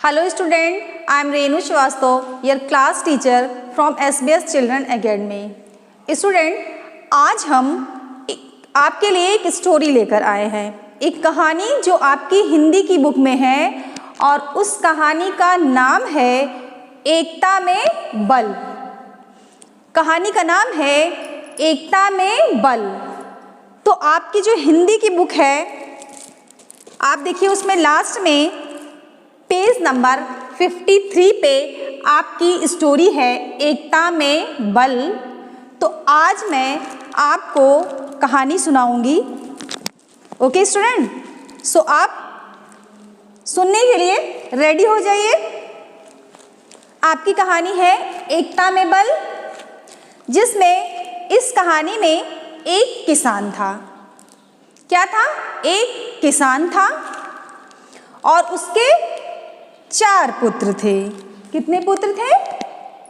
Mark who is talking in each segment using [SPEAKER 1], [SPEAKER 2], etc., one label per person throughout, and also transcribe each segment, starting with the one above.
[SPEAKER 1] Hello student, I am Renu Shrivastava, your class teacher from SBS Children Academy. Student, आज हम आपके लिए एक स्टोरी लेकर आए हैं, एक कहानी जो आपकी हिंदी की बुक में है और उस कहानी का नाम है एकता में बल। कहानी का नाम है एकता में बल। तो आपकी जो हिंदी की बुक है, आप देखिए उसमें लास्ट में पेज नंबर 53 पे आपकी स्टोरी है एकता में बल। तो आज मैं आपको कहानी सुनाऊंगी। ओके स्टूडेंट, सो आप सुनने के लिए रेडी हो जाइए। आपकी कहानी है एकता में बल, जिसमें इस कहानी में एक किसान था। क्या था? एक किसान था और उसके 4 पुत्र थे। कितने पुत्र थे?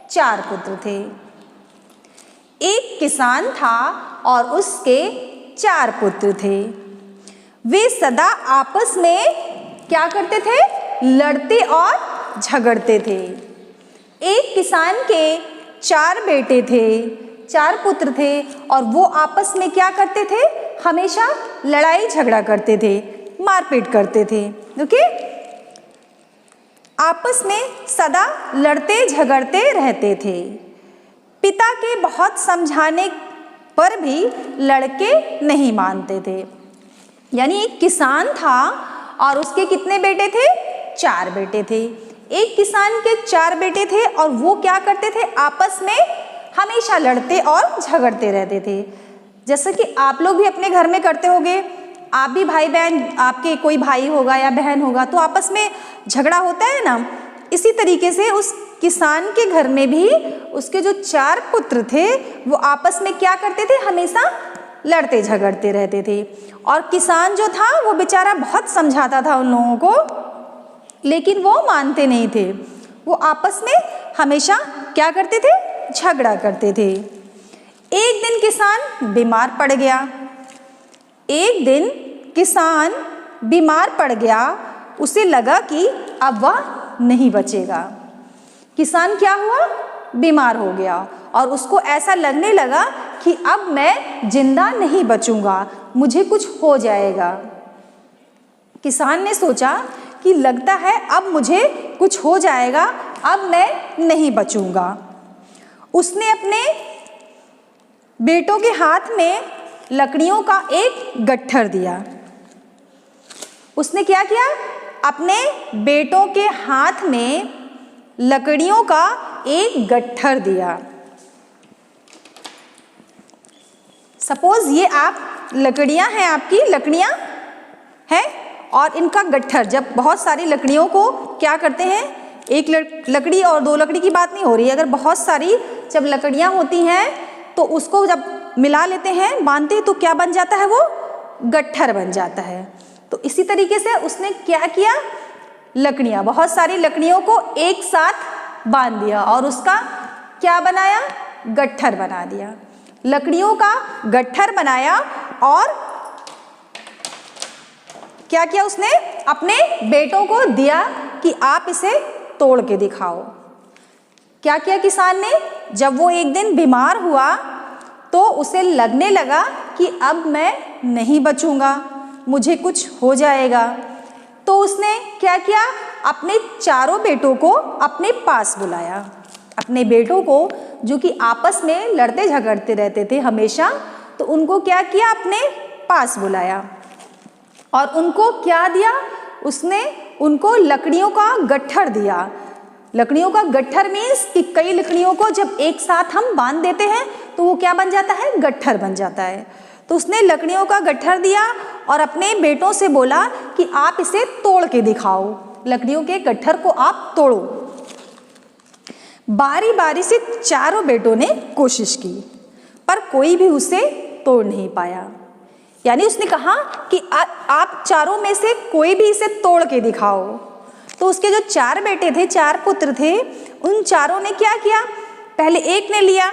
[SPEAKER 1] 4 पुत्र थे। एक किसान था और उसके 4 पुत्र थे। वे सदा आपस में क्या करते थे? लड़ते और झगड़ते थे। एक किसान के 4 बेटे थे, 4 पुत्र थे और वो आपस में क्या करते थे? हमेशा लड़ाई झगड़ा करते थे, मारपीट करते थे। ओके, आपस में सदा लड़ते झगड़ते रहते थे। पिता के बहुत समझाने पर भी लड़के नहीं मानते थे। यानी एक किसान था और उसके कितने बेटे थे? 4 बेटे थे। एक किसान के 4 बेटे थे और वो क्या करते थे? आपस में हमेशा लड़ते और झगड़ते रहते थे। जैसे कि आप लोग भी अपने घर में करते होंगे, आप भी भाई बहन, आपके कोई भाई होगा या बहन होगा तो आपस में झगड़ा होता है ना। इसी तरीके से उस किसान के घर में भी उसके जो 4 पुत्र थे वो आपस में क्या करते थे? हमेशा लड़ते झगड़ते रहते थे। और किसान जो था वो बेचारा बहुत समझाता था उन लोगों को, लेकिन वो मानते नहीं थे। वो आपस में हमेशा क्या करते थे? झगड़ा करते थे। एक दिन किसान बीमार पड़ गया। एक दिन किसान बीमार पड़ गया। उसे लगा कि अब वह नहीं बचेगा। किसान क्या हुआ? बीमार हो गया और उसको ऐसा लगने लगा कि अब मैं जिंदा नहीं बचूंगा, मुझे कुछ हो जाएगा। किसान ने सोचा कि लगता है अब मुझे कुछ हो जाएगा, अब मैं नहीं बचूंगा। उसने अपने बेटों के हाथ में लकड़ियों का एक गट्ठर दिया। उसने क्या किया? अपने बेटों के हाथ में लकड़ियों का एक गट्ठर दिया। सपोज ये आप लकड़ियां हैं, आपकी लकड़ियां हैं और इनका गट्ठर। जब बहुत सारी लकड़ियों को क्या करते हैं, एक लकड़ी और 2 लकड़ी की बात नहीं हो रही है, अगर बहुत सारी जब लकड़ियां होती हैं तो उसको जब मिला लेते हैं, बांधते हैं, तो क्या बन जाता है? वो गट्ठर बन जाता है। तो इसी तरीके से उसने क्या किया? लकड़ियां, बहुत सारी लकड़ियों को एक साथ बांध दिया और उसका क्या बनाया? गट्ठर बना दिया। लकड़ियों का गट्ठर बनाया और क्या किया उसने? अपने बेटों को दिया कि आप इसे तोड़ के दिखाओ। क्या किया किसान ने? जब वो एक दिन बीमार हुआ तो उसे लगने लगा कि अब मैं नहीं बचूंगा, मुझे कुछ हो जाएगा। तो उसने क्या किया? अपने 4 बेटों को अपने पास बुलाया। अपने बेटों को जो कि आपस में लड़ते झगड़ते रहते थे हमेशा, तो उनको क्या किया? अपने पास बुलाया और उनको क्या दिया? उसने उनको लकड़ियों का गट्ठर दिया। लकड़ियों का गट्ठर मीन्स कि कई लकड़ियों को जब एक साथ हम बांध देते हैं तो वो क्या बन जाता है? गट्ठर बन जाता है। तो उसने लकड़ियों का गट्ठर दिया और अपने बेटों से बोला कि आप इसे तोड़ के दिखाओ, लकड़ियों के गट्ठर को आप तोड़ो। बारी बारी से 4 बेटों ने कोशिश की पर कोई भी उसे तोड़ नहीं पाया। यानी उसने कहा कि आप 4 में से कोई भी इसे तोड़ के दिखाओ। तो उसके जो 4 बेटे थे, 4 पुत्र थे, उन 4 ने क्या किया? पहले एक ने लिया,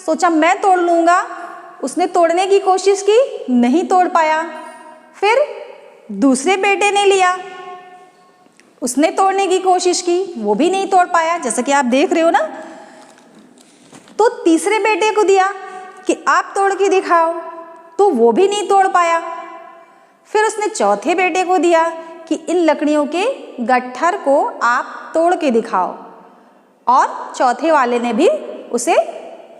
[SPEAKER 1] सोचा मैं तोड़ लूंगा, उसने तोड़ने की कोशिश की, नहीं तोड़ पाया। फिर दूसरे बेटे ने लिया, उसने तोड़ने की कोशिश की, वो भी नहीं तोड़ पाया, जैसा कि आप देख रहे हो ना। तो तीसरे बेटे को दिया कि आप तोड़ के दिखाओ, तो वो भी नहीं तोड़ पाया। फिर उसने चौथे बेटे को दिया कि इन लकड़ियों के गट्ठर को आप तोड़ के दिखाओ, और चौथे वाले ने भी उसे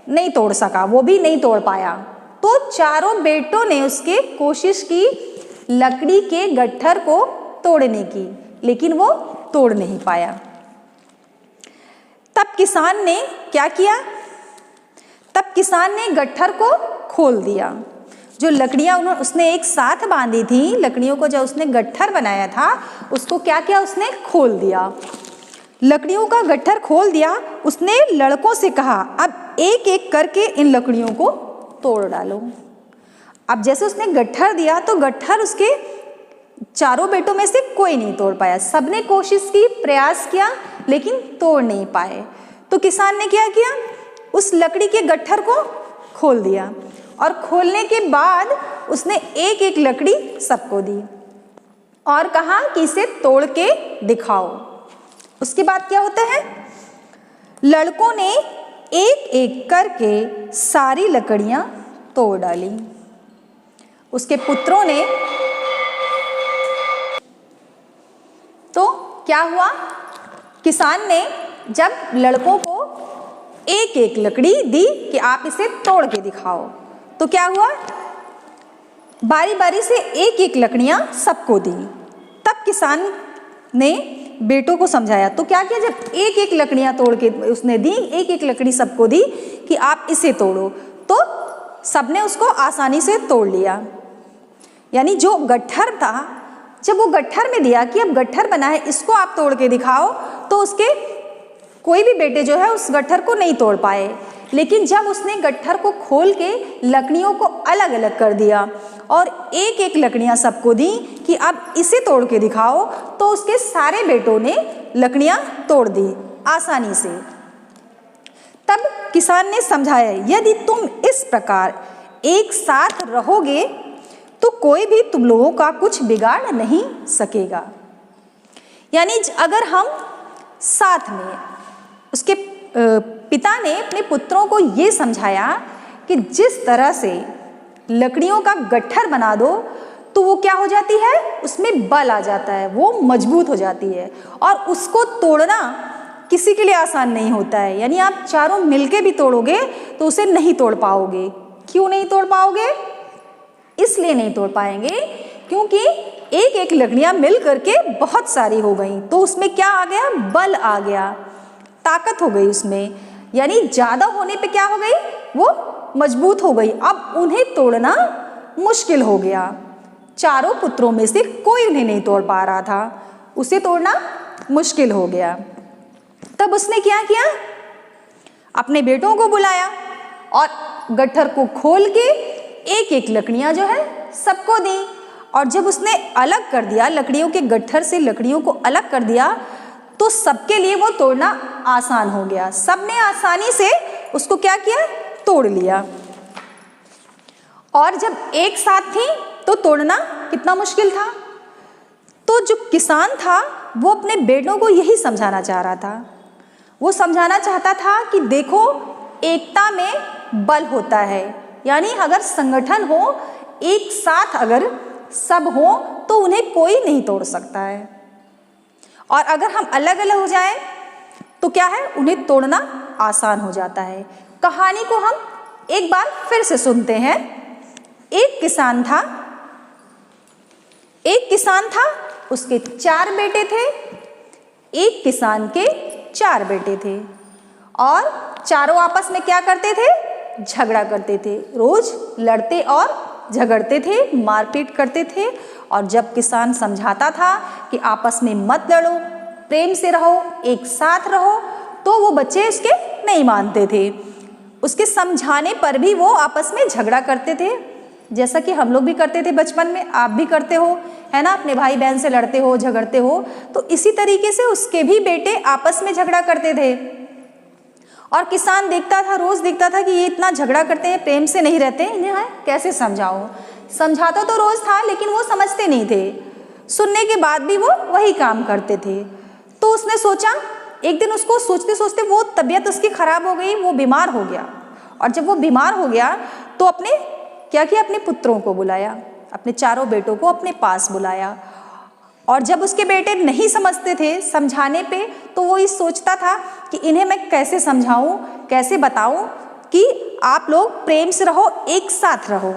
[SPEAKER 1] नहीं तोड़ सका, वो भी नहीं तोड़ पाया। तो चारों बेटों ने उसके कोशिश की लकड़ी के गट्ठर को तोड़ने की, लेकिन वो तोड़ नहीं पाया। तब किसान ने क्या किया? तब किसान ने गट्ठर को खोल दिया। जो लकड़ियां उसने एक साथ बांधी थी, लकड़ियों को जो उसने गट्ठर बनाया था, उसको क्या किया? उसने खोल दिया। लकड़ियों का गट्ठर खोल दिया। उसने लड़कों से कहा, अब एक एक करके इन लकड़ियों को तोड़ डालो। अब जैसे उसने गट्ठर दिया तो गट्ठर उसके चारों बेटों में से कोई नहीं तोड़ पाया। सबने कोशिश की, प्रयास किया, लेकिन तोड़ नहीं पाए। तो किसान ने क्या किया? उस लकड़ी के गट्ठर को खोल दिया, और खोलने के बाद उसने एक एक लकड़ी सबको दी और कहा कि इसे तोड़ के दिखाओ। उसके बाद क्या होता है? लड़कों ने एक एक करके सारी लकड़ियां तोड़ डाली। उसके पुत्रों ने, तो क्या हुआ? किसान ने जब लड़कों को एक एक लकड़ी दी कि आप इसे तोड़ के दिखाओ, तो क्या हुआ? बारी बारी से एक एक लकड़ियां सबको दी। तब किसान ने बेटों को समझाया। तो क्या किया? जब एक एक लकड़ियां तोड़ के उसने दी, एक एक लकड़ी सबको दी कि आप इसे तोड़ो, तो सबने उसको आसानी से तोड़ लिया। यानी जो गट्ठर था, जब वो गट्ठर में दिया कि अब गट्ठर बना है, इसको आप तोड़ के दिखाओ, तो उसके कोई भी बेटे जो है उस गट्ठर को नहीं तोड़ पाए। लेकिन जब उसने गट्ठर को खोल के लकड़ियों को अलग अलग कर दिया और एक एक लकड़ियां सबको दी कि अब इसे तोड़ के दिखाओ, तो उसके सारे बेटों ने लकड़ियां तोड़ दी आसानी से। तब किसान ने समझाया, यदि तुम इस प्रकार एक साथ रहोगे तो कोई भी तुम लोगों का कुछ बिगाड़ नहीं सकेगा। यानी अगर हम साथ में, उसके पिता ने अपने पुत्रों को ये समझाया कि जिस तरह से लकड़ियों का गट्ठर बना दो तो वो क्या हो जाती है? उसमें बल आ जाता है, वो मजबूत हो जाती है, और उसको तोड़ना किसी के लिए आसान नहीं होता है। यानी आप चारों मिलके भी तोड़ोगे तो उसे नहीं तोड़ पाओगे। क्यों नहीं तोड़ पाओगे? इसलिए नहीं तोड़ पाएंगे क्योंकि एक एक लकड़ियां मिल करके बहुत सारी हो गई, तो उसमें क्या आ गया? बल आ गया, ताकत हो गई उसमें। यानी ज्यादा होने पे क्या हो गई? वो मजबूत हो गई। अब उन्हें तोड़ना मुश्किल हो गया। चारों पुत्रों में से कोई उन्हें नहीं तोड़ पा रहा था, उसे तोड़ना मुश्किल हो गया। तब उसने क्या किया? अपने बेटों को बुलाया और गट्ठर को खोल के एक एक लकड़ियां जो है सबको दी। और जब उसने अलग कर दिया, लकड़ियों के गट्ठर से लकड़ियों को अलग कर दिया, तो सबके लिए वो तोड़ना आसान हो गया। सबने आसानी से उसको क्या किया? तोड़ लिया। और जब एक साथ थी तो तोड़ना कितना मुश्किल था। तो जो किसान था वो अपने बेटों को यही समझाना चाह रहा था। वो समझाना चाहता था कि देखो, एकता में बल होता है। यानी अगर संगठन हो, एक साथ अगर सब हो, तो उन्हें कोई नहीं तोड़ सकता है। और अगर हम अलग अलग हो जाएं तो क्या है? उन्हें तोड़ना आसान हो जाता है। कहानी को हम एक बार फिर से सुनते हैं। एक किसान था, उसके 4 बेटे थे। एक किसान के 4 बेटे थे, और चारों आपस में क्या करते थे? झगड़ा करते थे। रोज लड़ते और झगड़ते थे, मारपीट करते थे। और जब किसान समझाता था कि आपस में मत लड़ो, प्रेम से रहो, एक साथ रहो, तो वो बच्चे उसके नहीं मानते थे। उसके समझाने पर भी वो आपस में झगड़ा करते थे, जैसा कि हम लोग भी करते थे बचपन में, आप भी करते हो, है ना? अपने भाई बहन से लड़ते हो, झगड़ते हो। तो इसी तरीके से उसके भी बेटे आपस में झगड़ा करते थे। और किसान देखता था, रोज देखता था कि ये इतना झगड़ा करते हैं, प्रेम से नहीं रहते, इन्हें कैसे समझाओ। समझाता तो रोज था, लेकिन वो समझते नहीं थे। सुनने के बाद भी वो वही काम करते थे। तो उसने सोचा, एक दिन उसको सोचते सोचते वो तबीयत उसकी खराब हो गई, वो बीमार हो गया। और जब वो बीमार हो गया तो क्या किया, अपने पुत्रों को बुलाया, अपने चारों बेटों को अपने पास बुलाया। और जब उसके बेटे नहीं समझते थे समझाने पे, तो वो ये सोचता था कि इन्हें मैं कैसे समझाऊं, कैसे बताऊं कि आप लोग प्रेम से रहो, एक साथ रहो।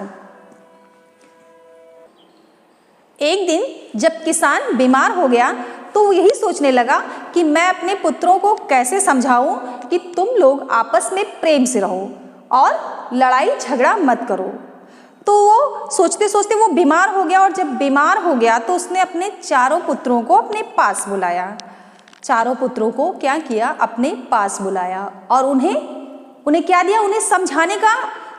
[SPEAKER 1] एक दिन जब किसान बीमार हो गया तो वो यही सोचने लगा कि मैं अपने पुत्रों को कैसे समझाऊं कि तुम लोग आपस में प्रेम से रहो और लड़ाई झगड़ा मत करो। तो वो सोचते सोचते वो बीमार हो गया, और जब बीमार हो गया तो उसने अपने चारों पुत्रों को अपने पास बुलाया। चारों पुत्रों को क्या किया, अपने पास बुलाया और उन्हें क्या दिया, उन्हें समझाने का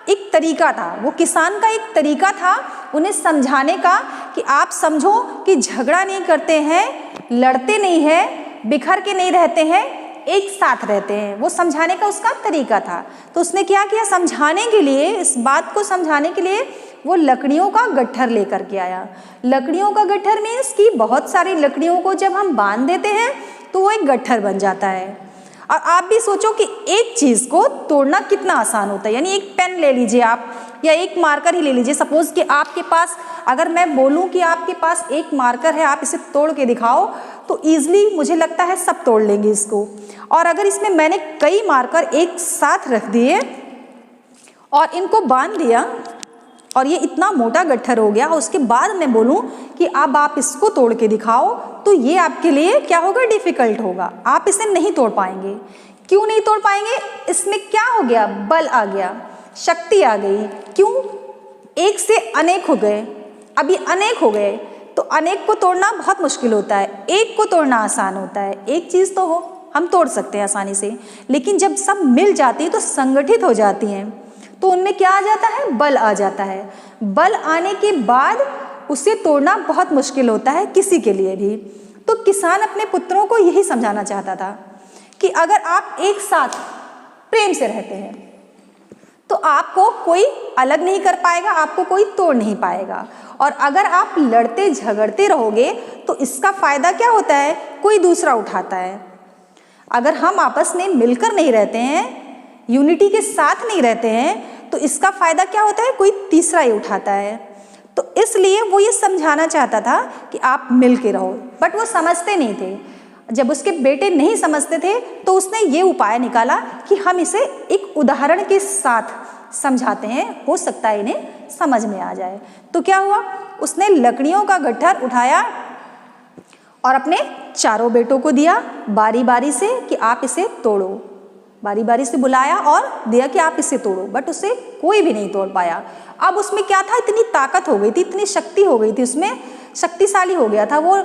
[SPEAKER 1] एक तरीका था। वो किसान का एक तरीका था उन्हें समझाने का कि आप समझो कि झगड़ा नहीं करते हैं, लड़ते नहीं हैं, बिखर के नहीं रहते हैं, एक साथ रहते हैं। वो समझाने का उसका तरीका था। तो उसने क्या किया, समझाने के लिए, इस बात को समझाने के लिए वो लकड़ियों का गट्ठर लेकर के आया। लकड़ियों का गट्ठर मीन्स कि बहुत सारी लकड़ियों को जब हम बांध देते हैं तो वो एक गट्ठर बन जाता है। और आप भी सोचो कि एक चीज़ को तोड़ना कितना आसान होता है। यानी एक पेन ले लीजिए आप, या एक मार्कर ही ले लीजिए। सपोज कि आपके पास, अगर मैं बोलूं कि आपके पास एक मार्कर है, आप इसे तोड़ के दिखाओ, तो ईजिली मुझे लगता है सब तोड़ लेंगे इसको। और अगर इसमें मैंने कई मार्कर एक साथ रख दिए और इनको बांध दिया और ये इतना मोटा गट्ठर हो गया, उसके बाद मैं बोलूं कि अब आप इसको तोड़ के दिखाओ, तो ये आपके लिए क्या होगा, डिफिकल्ट होगा। आप इसे नहीं तोड़ पाएंगे। क्यों नहीं तोड़ पाएंगे? इसमें क्या हो गया, बल आ गया, शक्ति आ गई। क्यों? एक से अनेक हो गए। अब ये अनेक हो गए तो अनेक को तोड़ना बहुत मुश्किल होता है, एक को तोड़ना आसान होता है। एक चीज़ तो हो हम तोड़ सकते हैं आसानी से, लेकिन जब सब मिल जाती है तो संगठित हो जाती हैं, तो उनमें क्या आ जाता है, बल आ जाता है। बल आने के बाद उसे तोड़ना बहुत मुश्किल होता है किसी के लिए भी। तो किसान अपने पुत्रों को यही समझाना चाहता था कि अगर आप एक साथ प्रेम से रहते हैं तो आपको कोई अलग नहीं कर पाएगा, आपको कोई तोड़ नहीं पाएगा। और अगर आप लड़ते झगड़ते रहोगे तो इसका फायदा क्या होता है, कोई दूसरा उठाता है। अगर हम आपस में मिलकर नहीं रहते हैं, यूनिटी के साथ नहीं रहते हैं, तो इसका फायदा क्या होता है, कोई तीसरा ही उठाता है। तो इसलिए वो ये समझाना चाहता था कि आप मिल के रहो, बट वो समझते नहीं थे। जब उसके बेटे नहीं समझते थे तो उसने ये उपाय निकाला कि हम इसे एक उदाहरण के साथ समझाते हैं, हो सकता है इन्हें समझ में आ जाए। तो क्या हुआ, उसने लकड़ियों का गट्ठर उठाया और अपने चारों बेटों को दिया बारी बारी से कि आप इसे तोड़ो। बारी बारी से बुलाया और दिया कि आप इसे तोड़ो, बट उसे कोई भी नहीं तोड़ पाया। अब उसमें क्या था, इतनी ताकत हो गई थी, इतनी शक्ति हो गई थी, उसमें शक्तिशाली हो गया था वो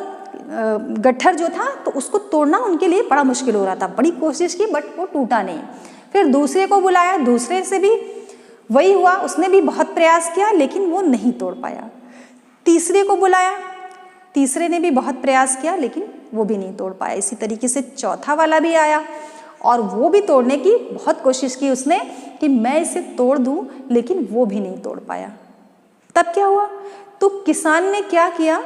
[SPEAKER 1] गट्ठर जो था, तो उसको तोड़ना उनके लिए बड़ा मुश्किल हो रहा था। बड़ी कोशिश की बट वो टूटा नहीं। फिर दूसरे को बुलाया, दूसरे से भी वही हुआ, उसने भी बहुत प्रयास किया लेकिन वो नहीं तोड़ पाया। तीसरे को बुलाया, तीसरे ने भी बहुत प्रयास किया लेकिन वो भी नहीं तोड़ पाया। इसी तरीके से चौथा वाला भी आया और वो भी तोड़ने की बहुत कोशिश की उसने कि मैं इसे तोड़ दूं, लेकिन वो भी नहीं तोड़ पाया। तब क्या हुआ, तो किसान ने क्या किया,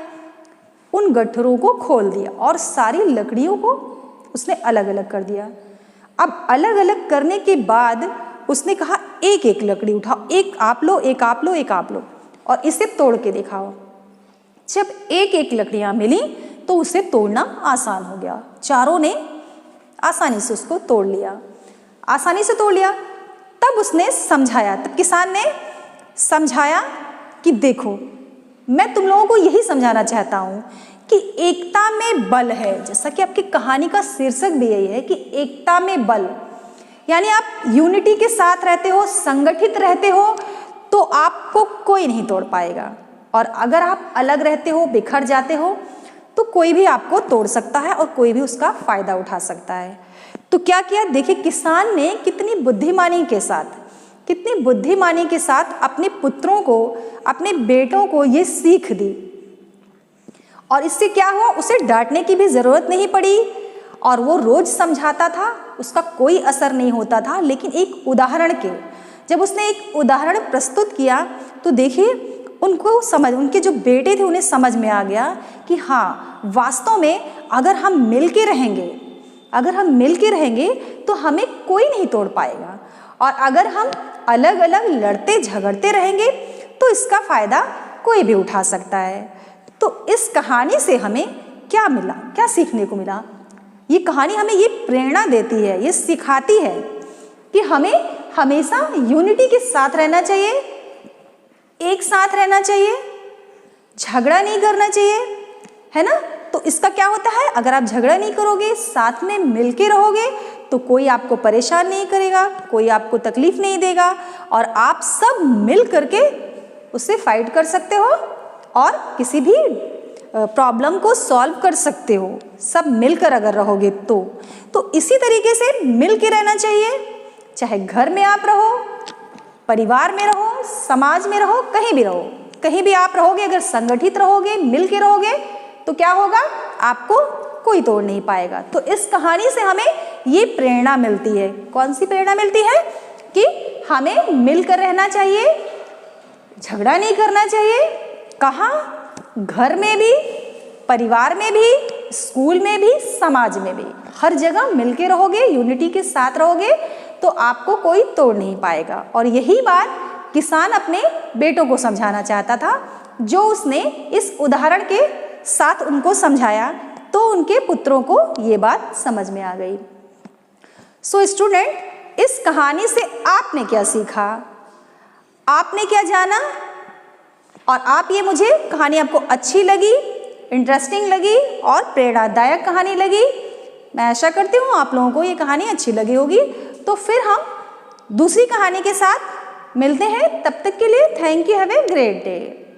[SPEAKER 1] उन गट्ठरों को खोल दिया और सारी लकड़ियों को उसने अलग अलग कर दिया। अब अलग अलग करने के बाद उसने कहा एक एक लकड़ी उठाओ, एक आप लो, एक आप लो, एक आप लो, और इसे तोड़ के दिखाओ। जब एक एक लकड़ियां मिली तो उसे तोड़ना आसान हो गया। चारों ने आसानी से उसको तोड़ लिया, आसानी से तोड़ लिया। तब उसने समझाया, तब किसान ने समझाया कि देखो, मैं तुम लोगों को यही समझाना चाहता हूं कि एकता में बल है। जैसा कि आपकी कहानी का शीर्षक भी यही है कि एकता में बल, यानी आप यूनिटी के साथ रहते हो, संगठित रहते हो, तो आपको कोई नहीं तोड़ पाएगा। और अगर आप अलग रहते हो, बिखर जाते हो, तो कोई भी आपको तोड़ सकता है और कोई भी उसका फायदा उठा सकता है। तो क्या किया, देखिए किसान ने कितनी बुद्धिमानी के साथ अपने पुत्रों को, अपने बेटों को ये सीख दी। और इससे क्या हुआ, उसे डांटने की भी जरूरत नहीं पड़ी और वो रोज समझाता था, उसका कोई असर नहीं होता था। लेकिन एक उदाहरण के, जब उसने एक उदाहरण प्रस्तुत किया तो देखिए उनके जो बेटे थे उन्हें समझ में आ गया कि हाँ, वास्तव में अगर हम मिल के रहेंगे तो हमें कोई नहीं तोड़ पाएगा, और अगर हम अलग अलग लड़ते झगड़ते रहेंगे तो इसका फायदा कोई भी उठा सकता है। तो इस कहानी से हमें क्या मिला, क्या सीखने को मिला? ये कहानी हमें ये प्रेरणा देती है, ये सिखाती है कि हमें हमेशा यूनिटी के साथ रहना चाहिए, एक साथ रहना चाहिए, झगड़ा नहीं करना चाहिए, है ना। तो इसका क्या होता है, अगर आप झगड़ा नहीं करोगे, साथ में मिलके रहोगे, तो कोई आपको परेशान नहीं करेगा, कोई आपको तकलीफ नहीं देगा, और आप सब मिल करके उससे फाइट कर सकते हो और किसी भी प्रॉब्लम को सॉल्व कर सकते हो, सब मिलकर अगर रहोगे तो इसी तरीके से मिल के रहना चाहिए। चाहे घर में आप रहो, परिवार में रहो, समाज में रहो, कहीं भी रहो, कहीं भी आप रहोगे, अगर संगठित रहोगे, मिल के रहोगे, तो क्या होगा, आपको कोई तोड़ नहीं पाएगा। तो इस कहानी से हमें ये प्रेरणा मिलती है। कौन सी प्रेरणा मिलती है? कि हमें मिलकर रहना चाहिए, झगड़ा नहीं करना चाहिए। कहाँ? घर में भी, परिवार में भी, स्कूल में भी, समाज में भी, हर जगह मिलके रहोगे, यूनिटी के साथ रहोगे, तो आपको कोई तोड़ नहीं पाएगा। और यही बात किसान अपने बेटों को समझाना चाहता था, जो उसने इस उदाहरण के साथ उनको समझाया, तो उनके पुत्रों को ये बात समझ में आ गई। सो स्टूडेंट, इस कहानी से आपने क्या सीखा, आपने क्या जाना, और आप ये मुझे कहानी आपको अच्छी लगी, इंटरेस्टिंग लगी और प्रेरणादायक कहानी लगी। मैं आशा करती हूँ आप लोगों को ये कहानी अच्छी लगी होगी। तो फिर हम दूसरी कहानी के साथ मिलते हैं, तब तक के लिए thank you, have a great day.